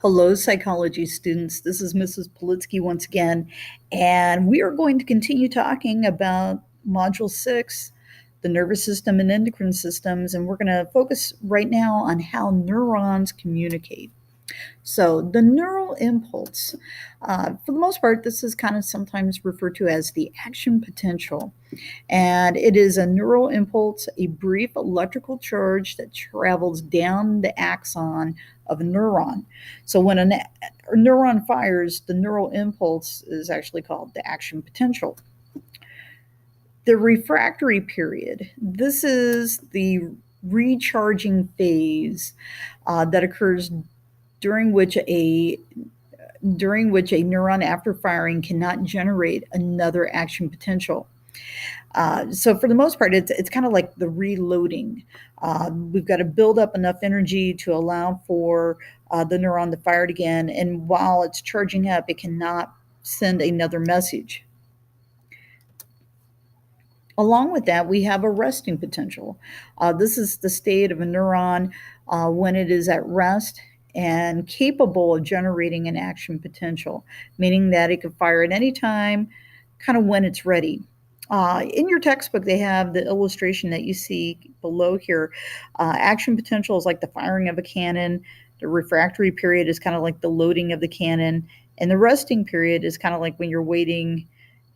Hello, psychology students. This is Mrs. Politsky once again, and we are going to continue talking about Module 6, the nervous system and endocrine systems, and we're going to focus right now on how neurons communicate. So, the neural impulse, for the most part, this is kind of sometimes referred to as the action potential. And it is a neural impulse, a brief electrical charge that travels down the axon of a neuron. So when a neuron fires, the neural impulse is actually called the action potential. The refractory period, this is the recharging phase that occurs during which a neuron after firing cannot generate another action potential. So for the most part, it's kind of like the reloading. We've got to build up enough energy to allow for the neuron to fire it again, and while it's charging up, it cannot send another message. Along with that, we have a resting potential. This is the state of a neuron when it is at rest and capable of generating an action potential, meaning that it can fire at any time, kind of when it's ready. In your textbook, they have the illustration that you see below here. Action potential is like the firing of a cannon. The refractory period is kind of like the loading of the cannon. And the resting period is kind of like when you're waiting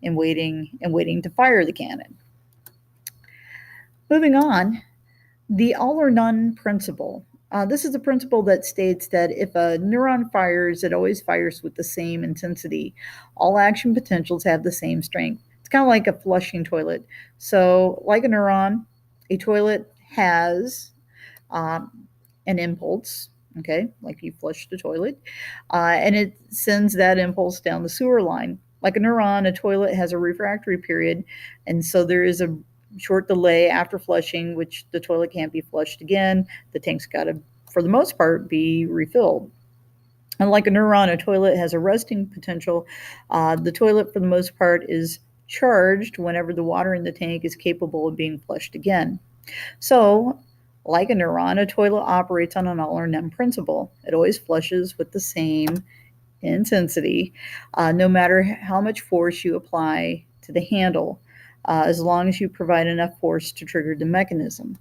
and waiting and waiting to fire the cannon. Moving on, the all or none principle. This is a principle that states that if a neuron fires, it always fires with the same intensity. All action potentials have the same strength. It's kind of like a flushing toilet. So, like a neuron, a toilet has an impulse, okay, like you flush the toilet, and it sends that impulse down the sewer line. Like a neuron, a toilet has a refractory period, and so there is a short delay after flushing, which the toilet can't be flushed again. The tank's got to, for the most part, be refilled. Unlike a neuron, a toilet has a resting potential. The toilet, for the most part, is charged whenever the water in the tank is capable of being flushed again. So, like a neuron, a toilet operates on an all or none principle. It always flushes with the same intensity, no matter how much force you apply to the handle, as long as you provide enough force to trigger the mechanism.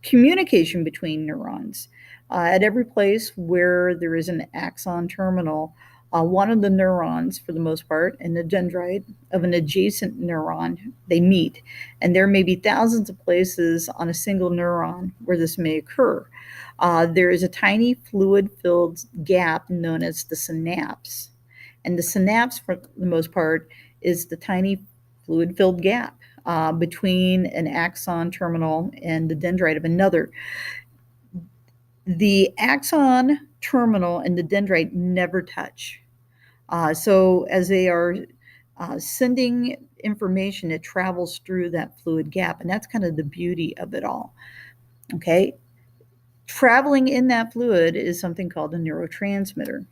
Communication between neurons. At every place where there is an axon terminal, one of the neurons, for the most part, and the dendrite of an adjacent neuron, they meet. And there may be thousands of places on a single neuron where this may occur. There is a tiny fluid-filled gap known as the synapse. And the synapse, for the most part, is the tiny fluid-filled gap between an axon terminal and the dendrite of another. The axon terminal and the dendrite never touch. So as they are sending information, it travels through that fluid gap, and that's kind of the beauty of it all. Okay, traveling in that fluid is something called a neurotransmitter.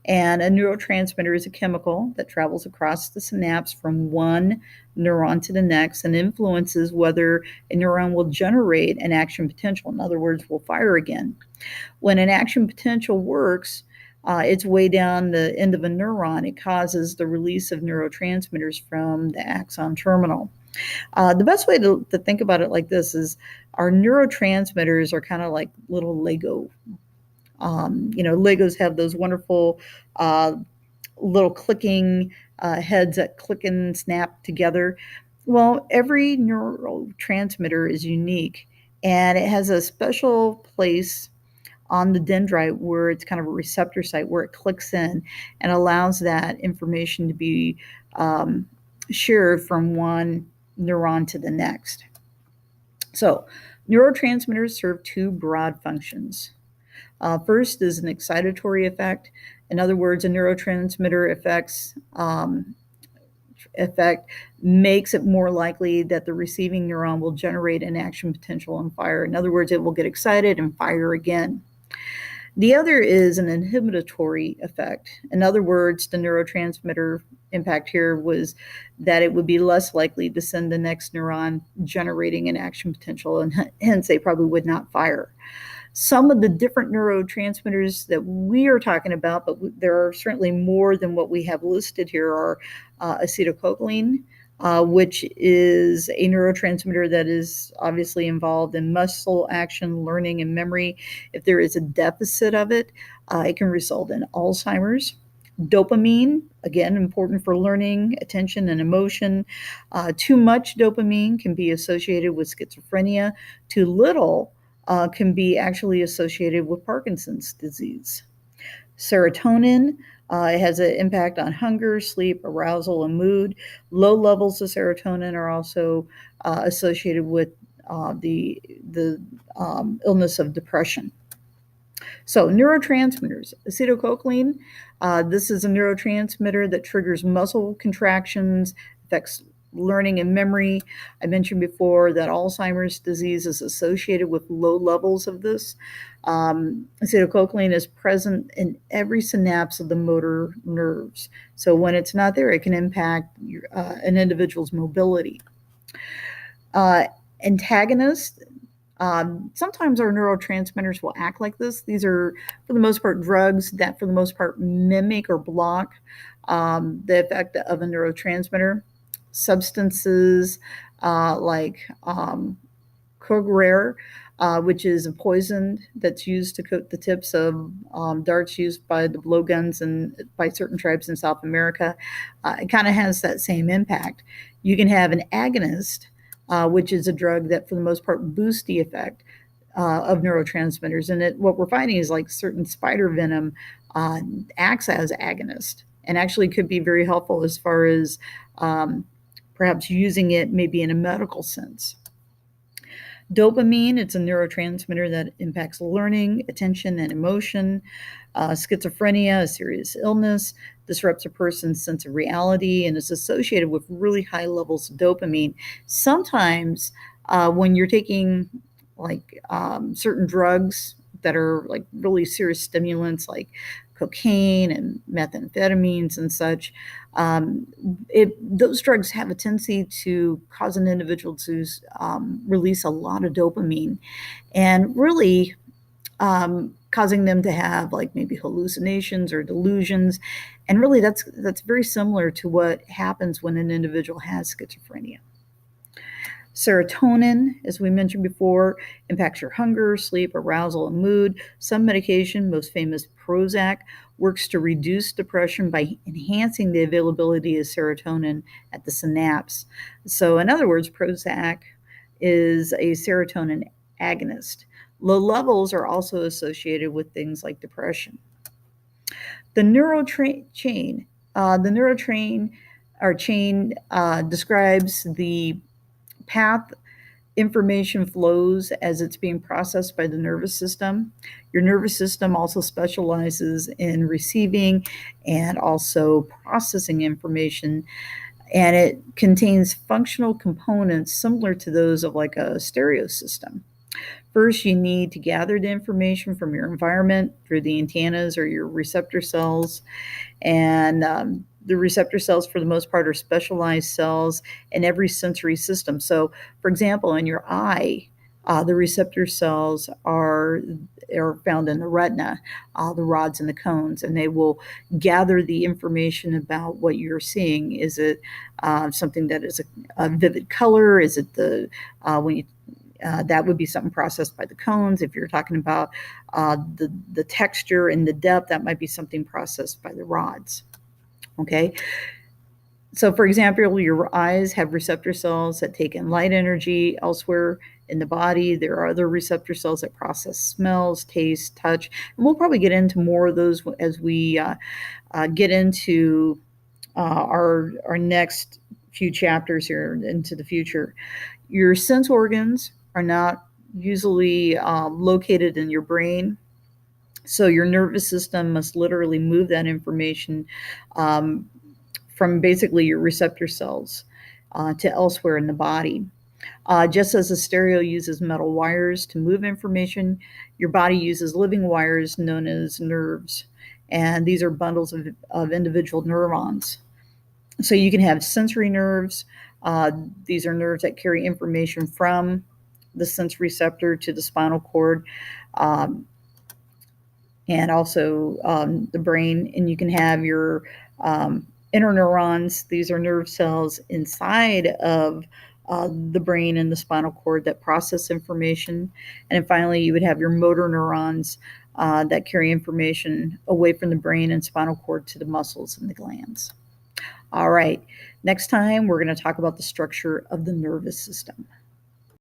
And a neurotransmitter is a chemical that travels across the synapse from one neuron to the next and influences whether a neuron will generate an action potential. In other words, will fire again. When an action potential works, its way down the end of a neuron, it causes the release of neurotransmitters from the axon terminal. The best way to think about it like this is our neurotransmitters are kind of like little Lego. Legos have those wonderful little clicking heads that click and snap together. Well, every neurotransmitter is unique, and it has a special place on the dendrite where it's kind of a receptor site where it clicks in and allows that information to be shared from one neuron to the next. So, neurotransmitters serve two broad functions. First is an excitatory effect. In other words, a neurotransmitter effect makes it more likely that the receiving neuron will generate an action potential and fire. In other words, it will get excited and fire again. The other is an inhibitory effect. In other words, the neurotransmitter impact here was that it would be less likely to send the next neuron generating an action potential, and hence they probably would not fire. Some of the different neurotransmitters that we are talking about, but there are certainly more than what we have listed here, are acetylcholine, which is a neurotransmitter that is obviously involved in muscle action, learning, and memory. If there is a deficit of it, it can result in Alzheimer's. Dopamine, again, important for learning, attention, and emotion. Too much dopamine can be associated with schizophrenia. Too little can be actually associated with Parkinson's disease. Serotonin, it has an impact on hunger, sleep, arousal, and mood. Low levels of serotonin are also associated with the illness of depression. So neurotransmitters, acetylcholine, this is a neurotransmitter that triggers muscle contractions, affects learning and memory. I mentioned before that Alzheimer's disease is associated with low levels of this. Acetylcholine is present in every synapse of the motor nerves. So when it's not there, it can impact an individual's mobility. Antagonists, sometimes our neurotransmitters will act like this. These are, for the most part, drugs that, for the most part, mimic or block the effect of a neurotransmitter. Substances like Cograir, which is a poison that's used to coat the tips of darts used by the blowguns and by certain tribes in South America. It kind of has that same impact. You can have an agonist, which is a drug that, for the most part, boosts the effect of neurotransmitters. And what we're finding is like certain spider venom acts as agonist and actually could be very helpful as far as perhaps using it maybe in a medical sense. Dopamine, it's a neurotransmitter that impacts learning, attention, and emotion. Schizophrenia, a serious illness, disrupts a person's sense of reality and is associated with really high levels of dopamine. Sometimes when you're taking like certain drugs that are like really serious stimulants like cocaine and methamphetamines and such, those drugs have a tendency to cause an individual to release a lot of dopamine and really causing them to have like maybe hallucinations or delusions. And really that's very similar to what happens when an individual has schizophrenia. Serotonin, as we mentioned before, impacts your hunger, sleep, arousal, and mood. Some medication, most famous Prozac, works to reduce depression by enhancing the availability of serotonin at the synapse. So, in other words, Prozac is a serotonin agonist. Low levels are also associated with things like depression. The neurotrain, describes the path information flows as it's being processed by the nervous system. Your nervous system also specializes in receiving and also processing information, and it contains functional components similar to those of like a stereo system. First, you need to gather the information from your environment through the antennas or your receptor cells. And the receptor cells, for the most part, are specialized cells in every sensory system. So, for example, in your eye, the receptor cells are found in the retina, the rods and the cones, and they will gather the information about what you're seeing. Is it something that is a vivid color? Is it when you that would be something processed by the cones. If you're talking about the texture and the depth, that might be something processed by the rods. Okay. So, for example, your eyes have receptor cells that take in light energy. Elsewhere in the body, there are other receptor cells that process smells, taste, touch. And we'll probably get into more of those as we get into our next few chapters here into the future. Your sense organs are not usually located in your brain. So your nervous system must literally move that information from basically your receptor cells to elsewhere in the body. Just as a stereo uses metal wires to move information, your body uses living wires known as nerves. And these are bundles of individual neurons. So you can have sensory nerves. These are nerves that carry information from the sense receptor to the spinal cord. and also the brain. And you can have your interneurons. These are nerve cells inside of the brain and the spinal cord that process information. And then finally, you would have your motor neurons that carry information away from the brain and spinal cord to the muscles and the glands. All right, next time we're going to talk about the structure of the nervous system.